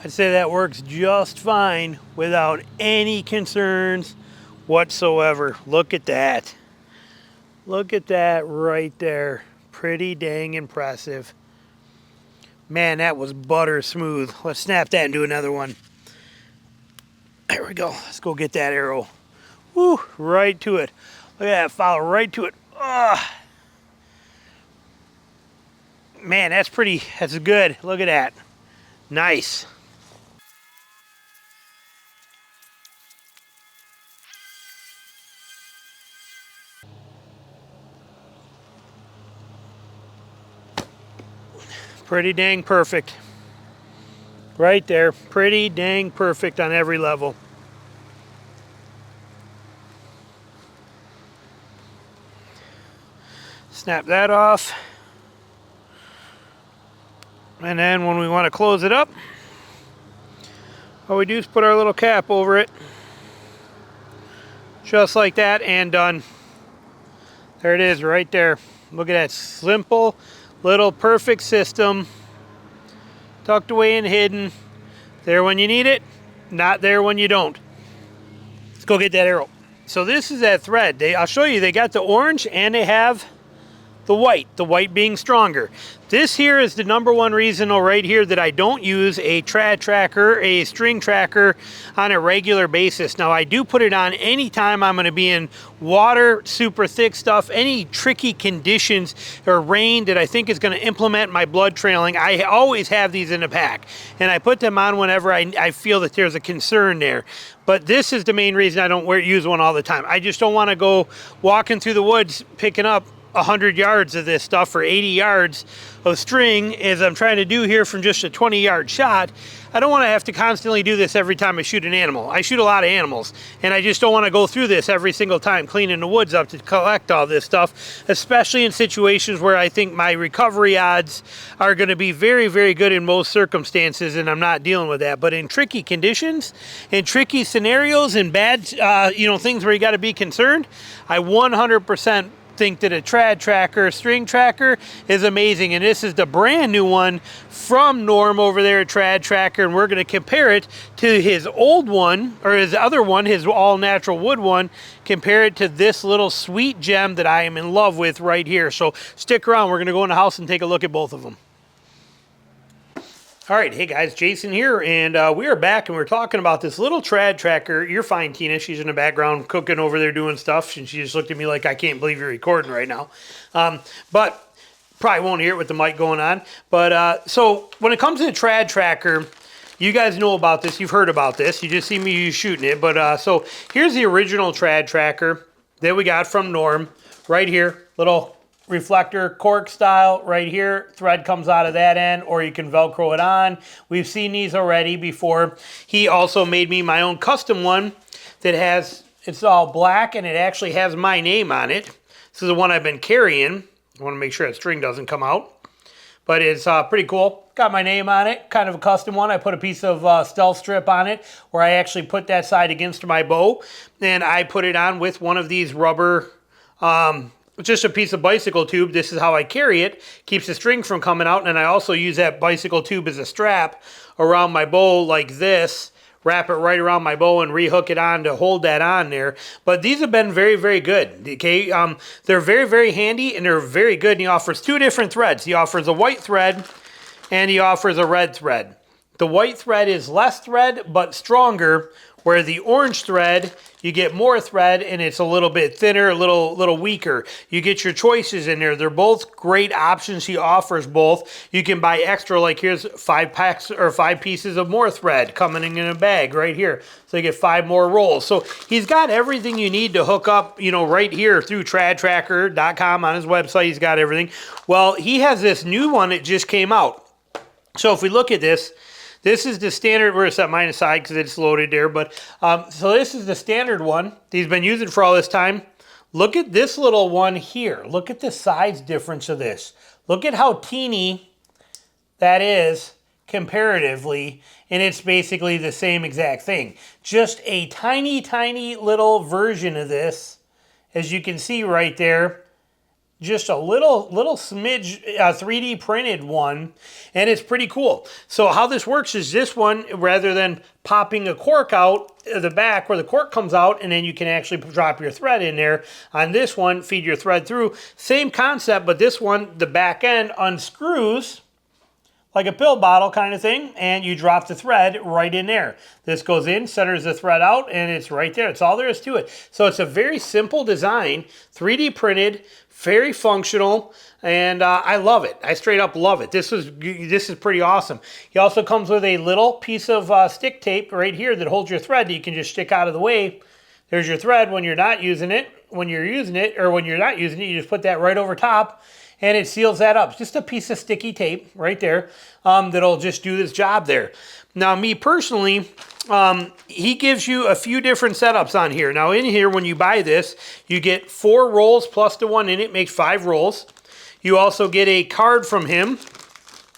I'd say that works just fine without any concerns whatsoever. Look at that. Look at that right there. Pretty dang impressive. Man, that was butter smooth. Let's snap that and do another one. There we go. Let's go get that arrow. Woo, right to it. Look at that, follow right to it. Ah. Man, that's good. Look at that. Nice. Pretty dang perfect. Right there. Pretty dang perfect on every level. Snap that off. And then when we want to close it up, all we do is put our little cap over it. Just like that, and done. There it is right there. Look at that simple little perfect system. Tucked away and hidden. There when you need it, not there when you don't. Let's go get that arrow. So this is that thread. I'll show you, they got the orange and they have the white being stronger. This here is the #1 reason right here that I don't use a TRAD tracker, a string tracker on a regular basis. Now I do put it on anytime I'm going to be in water, super thick stuff, any tricky conditions or rain that I think is going to implement my blood trailing. I always have these in a pack and I put them on whenever I feel that there's a concern there. But this is the main reason I don't use one all the time. I just don't want to go walking through the woods picking up 100 yards of this stuff or 80 yards of string as I'm trying to do here from just a 20-yard shot. I don't want to have to constantly do this every time I shoot an animal. I shoot a lot of animals and I just don't want to go through this every single time cleaning the woods up to collect all this stuff, especially in situations where I think my recovery odds are going to be very, very good in most circumstances and I'm not dealing with that. But in tricky conditions, in tricky scenarios, in bad things where you got to be concerned, I 100% think that a TRAD tracker, string tracker, is amazing. And this is the brand new one from Norm over there at Tradtrackr, and we're going to compare it to his old one, or his other one, his all natural wood one, compare it to this little sweet gem that I am in love with right here. So stick around, we're going to go in the house and take a look at both of them. All right, hey guys, Jason here, and we are back, and we're talking about this little TRAD tracker. You're fine, Tina. She's in the background cooking over there doing stuff, and she just looked at me like, I can't believe you're recording right now. But probably won't hear it with the mic going on. But so when it comes to the TRAD tracker, you guys know about this. You've heard about this. You just see me shooting it. But so here's the original TRAD tracker that we got from Norm right here. Little reflector cork style right here. Thread comes out of that end, or you can Velcro it on. We've seen these already before. He also made me my own custom one that it's all black and it actually has my name on it. This is the one I've been carrying. I want to make sure that string doesn't come out. But it's pretty cool. Got my name on it, kind of a custom one. I put a piece of stealth strip on it where I actually put that side against my bow. And I put it on with one of these rubber, just a piece of bicycle tube. This is how I carry it. Keeps the string from coming out. And I also use that bicycle tube as a strap around my bow like this. Wrap it right around my bow and rehook it on to hold that on there. But these have been very, very good. Okay, they're very, very handy and they're very good. And he offers two different threads. He offers a white thread and he offers a red thread. The white thread is less thread but stronger, where the orange thread, you get more thread and it's a little bit thinner, a little weaker. You get your choices in there. They're both great options. He offers both. You can buy extra, like here's 5 packs or 5 pieces of more thread coming in a bag right here. So you get 5 more rolls. So he's got everything you need to hook up, right here through tradtrackr.com on his website. He's got everything. Well, he has this new one that just came out. So if we look at this, this is the standard. We're going to set mine aside because it's loaded there. But so this is the standard one that he's been using for all this time. Look at this little one here. Look at the size difference of this. Look at how teeny that is comparatively. And it's basically the same exact thing. Just a tiny, tiny little version of this, as you can see right there. just a little smidge 3D printed one, and it's pretty cool. So how this works is this one, rather than popping a cork out the back where the cork comes out, and then you can actually drop your thread in there. On this one, feed your thread through. Same concept, but this one, the back end unscrews like a pill bottle kind of thing, and you drop the thread right in there. This goes in, centers the thread out, and it's right there. That's all there is to it. So it's a very simple design, 3D printed, very functional, and I love it. I straight up love it. This is pretty awesome. He also comes with a little piece of stick tape right here that holds your thread that you can just stick out of the way. There's your thread when you're not using it. When you're using it, or when you're not using it, you just put that right over top, and it seals that up. Just a piece of sticky tape right there that'll just do this job there. Now, me personally, he gives you a few different setups on here. Now, in here, when you buy this, you get 4 rolls plus the one in it, makes 5 rolls. You also get a card from him.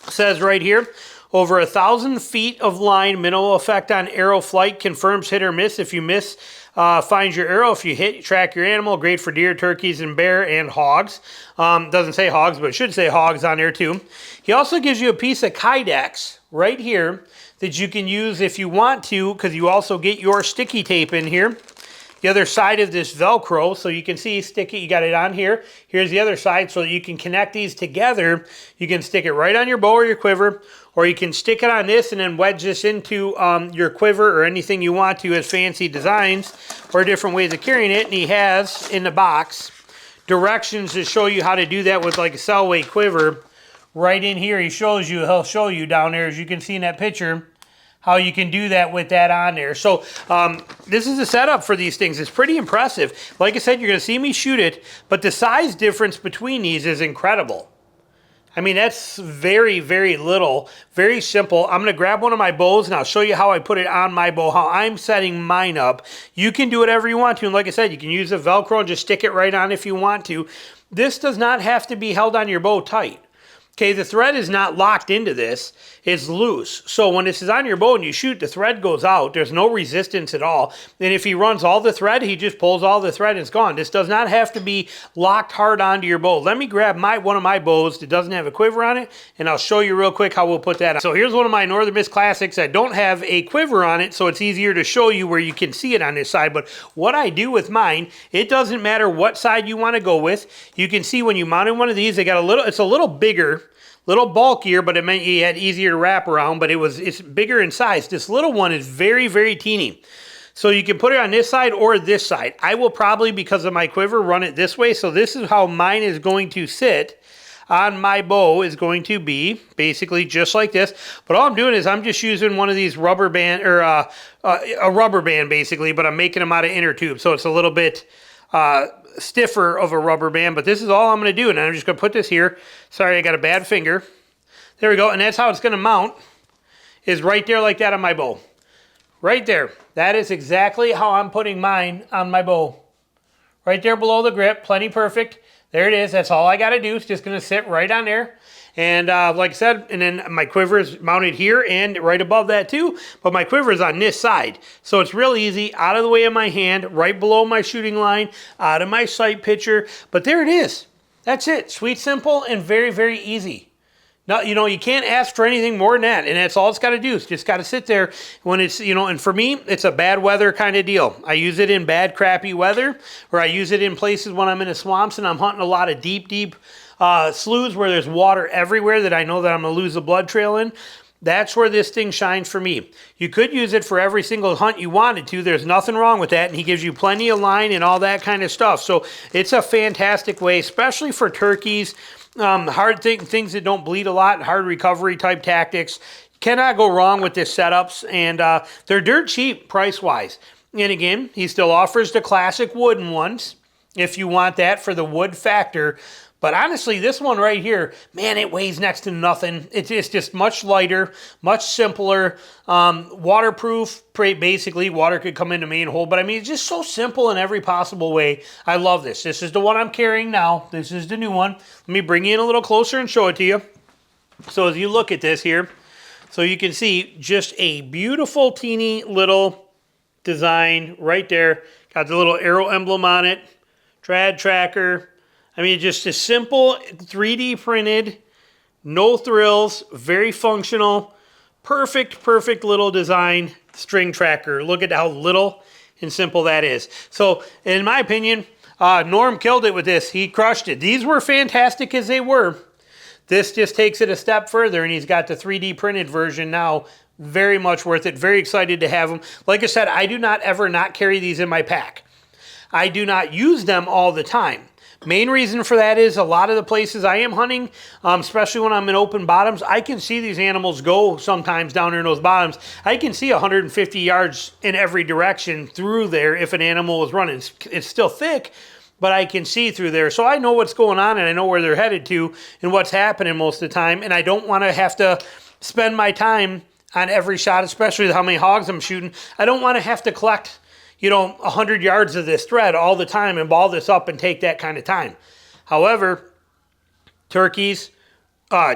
It says right here, over 1,000 feet of line, minimal effect on arrow flight, confirms hit or miss. If you miss, finds your arrow. If you hit, track your animal. Great for deer, turkeys, and bear, and hogs. Doesn't say hogs, but it should say hogs on there too. He also gives you a piece of Kydex right here that you can use if you want to, because you also get your sticky tape in here. The other side of this Velcro, so you can see sticky, you got it on here. Here's the other side, so that you can connect these together. You can stick it right on your bow or your quiver, or you can stick it on this and then wedge this into your quiver or anything you want to as fancy designs or different ways of carrying it. And he has, in the box, directions to show you how to do that with like a Selway quiver. Right in here, he'll show you down there, as you can see in that picture, how you can do that with that on there. So this is the setup for these things. It's pretty impressive. Like I said, you're going to see me shoot it, but the size difference between these is incredible. I mean, that's very, very little, very simple. I'm going to grab one of my bows, and I'll show you how I put it on my bow, how I'm setting mine up. You can do whatever you want to, and like I said, you can use the Velcro and just stick it right on if you want to. This does not have to be held on your bow tight. Okay, the thread is not locked into this, it's loose. So when this is on your bow and you shoot, the thread goes out. There's no resistance at all. And if he runs all the thread, he just pulls all the thread and it's gone. This does not have to be locked hard onto your bow. Let me grab one of my bows that doesn't have a quiver on it, and I'll show you real quick how we'll put that on. So here's one of my Northern Miss Classics that don't have a quiver on it, so it's easier to show you where you can see it on this side. But what I do with mine, it doesn't matter what side you want to go with. You can see when you mounted one of these, it's a little bigger, little bulkier, but it meant you had easier to wrap around, but it's bigger in size. This little one is very, very teeny. So you can put it on this side or this side. I will probably, because of my quiver, run it this way. So this is how mine is going to sit on my bow, is going to be basically just like this. But all I'm doing is I'm just using one of these rubber band, or a rubber band basically, but I'm making them out of inner tube. So it's a little bit stiffer of a rubber band, but this is all I'm going to do, and I'm just going to put this here. Sorry, I got a bad finger. There we go, and that's how it's going to mount, is right there like that on my bow. Right there. That is exactly how I'm putting mine on my bow. Right there below the grip, plenty perfect. There it is. That's all I got to do. It's just going to sit right on there. And like I said, and then my quiver is mounted here and right above that too, but my quiver is on this side. So it's real easy, out of the way of my hand, right below my shooting line, out of my sight picture. But there it is. That's it. Sweet, simple, and very, very easy. Now, you can't ask for anything more than that, and that's all it's got to do. It's just got to sit there when it's, and for me, it's a bad weather kind of deal. I use it in bad, crappy weather, or I use it in places when I'm in the swamps and I'm hunting a lot of deep, sloughs where there's water everywhere that I know that I'm going to lose the blood trail in. That's where this thing shines for me. You could use it for every single hunt you wanted to. There's nothing wrong with that, and he gives you plenty of line and all that kind of stuff. So it's a fantastic way, especially for turkeys, things that don't bleed a lot, hard recovery type tactics. Cannot go wrong with this setups, and they're dirt cheap price-wise. And again, he still offers the classic wooden ones if you want that for the wood factor. But honestly, this one right here, man, it weighs next to nothing. It's just much lighter, much simpler, waterproof. Basically, water could come in the main hole. But I mean, it's just so simple in every possible way. I love this. This is the one I'm carrying now. This is the new one. Let me bring you in a little closer and show it to you. So as you look at this here, so you can see just a beautiful teeny little design right there. Got the little arrow emblem on it. Tradtrackr. I mean, just a simple 3D printed, no thrills, very functional, perfect little design string tracker. Look at how little and simple that is. So in my opinion, Norm killed it with this. He crushed it. These were fantastic as they were. This just takes it a step further, and he's got the 3D printed version now. Very much worth it. Very excited to have them. Like I said, I do not ever not carry these in my pack. I do not use them all the time. Main reason for that is a lot of the places I am hunting, especially when I'm in open bottoms, I can see these animals go sometimes down in those bottoms. I can see 150 yards in every direction through there if an animal is running. It's still thick, but I can see through there. So I know what's going on and I know where they're headed to and what's happening most of the time. And I don't want to have to spend my time on every shot, especially how many hogs I'm shooting. I don't want to have to collect 100 yards of this thread all the time and ball this up and take that kind of time. However, turkeys,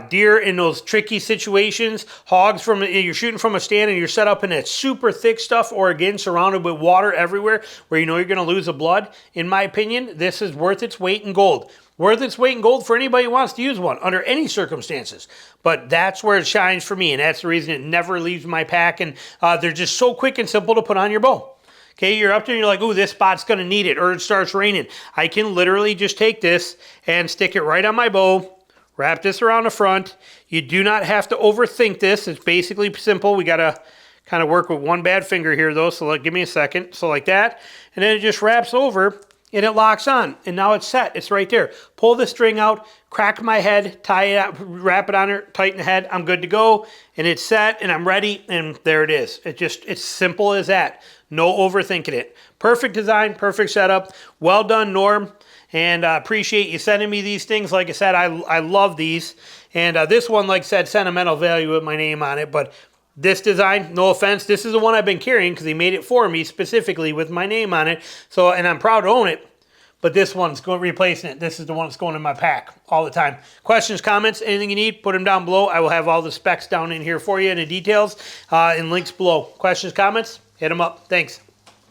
deer in those tricky situations, hogs you're shooting from a stand and you're set up in that super thick stuff, or again, surrounded with water everywhere where you're going to lose the blood. In my opinion, this is worth its weight in gold. Worth its weight in gold for anybody who wants to use one under any circumstances. But that's where it shines for me, and that's the reason it never leaves my pack, and they're just so quick and simple to put on your bow. Okay, you're up there and you're like, ooh, this spot's going to need it, or it starts raining. I can literally just take this and stick it right on my bow, wrap this around the front. You do not have to overthink this. It's basically simple. We got to kind of work with one bad finger here, though, so give me a second. So like that, and then it just wraps over, and it locks on, and now it's set. It's right there. Pull the string out, crack my head, tie it up, wrap it on there, tighten the head. I'm good to go, and it's set, and I'm ready, and there it is. It's simple as that. No overthinking it. Perfect design, perfect setup. Well done, Norm, and I appreciate you sending me these things. Like I said, I love these, and this one, like I said, sentimental value with my name on it, but this design, no offense, this is the one I've been carrying because he made it for me specifically with my name on it. So, and I'm proud to own it, but this one's replacing it. This is the one that's going in my pack all the time. Questions, comments, anything you need, put them down below. I will have all the specs down in here for you and the details and links below. Questions, comments, hit them up. Thanks.